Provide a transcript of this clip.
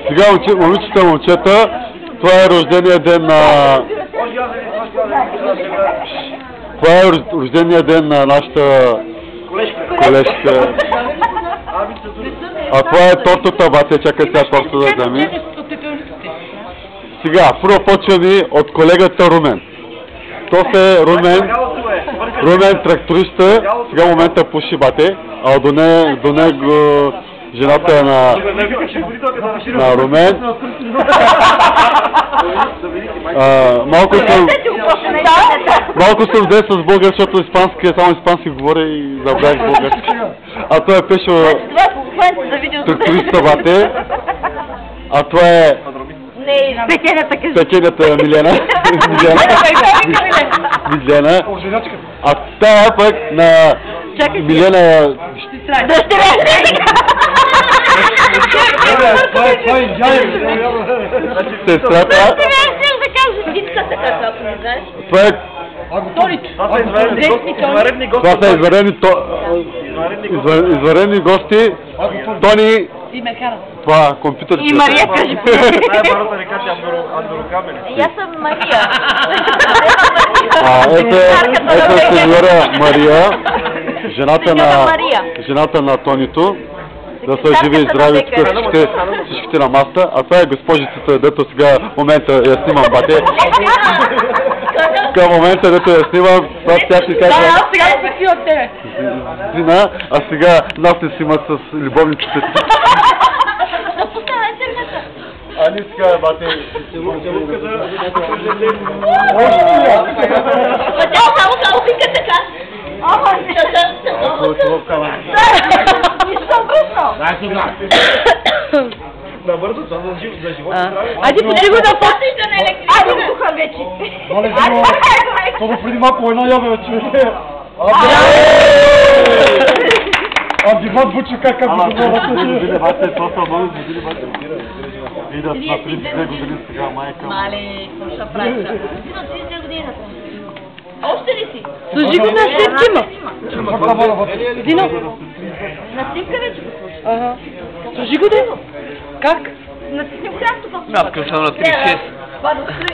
Сега, момичета, това е рождения ден на... Това е рождения ден на нашата колежка. А това е тортата, бате, чакай сега тортата да вземи. Сега, първо почваме от колегата Румен. То се Румен тракториста, сега в момента пуши, бате, а до него жената на Румен. Малко съм взе с българ, защото само испански говоря и забравих български. А това е Пешо тракториста, бате. А това е пекенята Милена. Милена. А тая пък на Милена... Сестрата. Това е... Това са извънредни гости. Тони... Това, компютърче. И Мария, кажи. Най-барата река ти Андорокабели. И аз съм Мария. Ето сеньора Мария, жената на Тонито. Да са живи и здрави всичките на маста. А това е госпожицата, дето сега в момента я снимам, бате. В момента, дето я снимам, това тя си казва... Да, аз сега се си от тебе. Зина, а сега нас се снимат с любовниците си. А ние сега, бате, Целувка за... Тя само пика така. Дай сега! Набързо, това за живота здраве. Айде почи го да потите на електрика. Айде го духа вече. Това преди малко една ябе, човек. Диват бучи как би години, бате, това са много години, бате. И да сме 32 години сега, майка. Мале, какво ще правиш? Ти на 32 години да помни. Още ли си? Служи го на снимкима. Дино. На снимка вече го слушаш. Ага. Служи го да. Как? На снимка как тук? Аз съм на 36.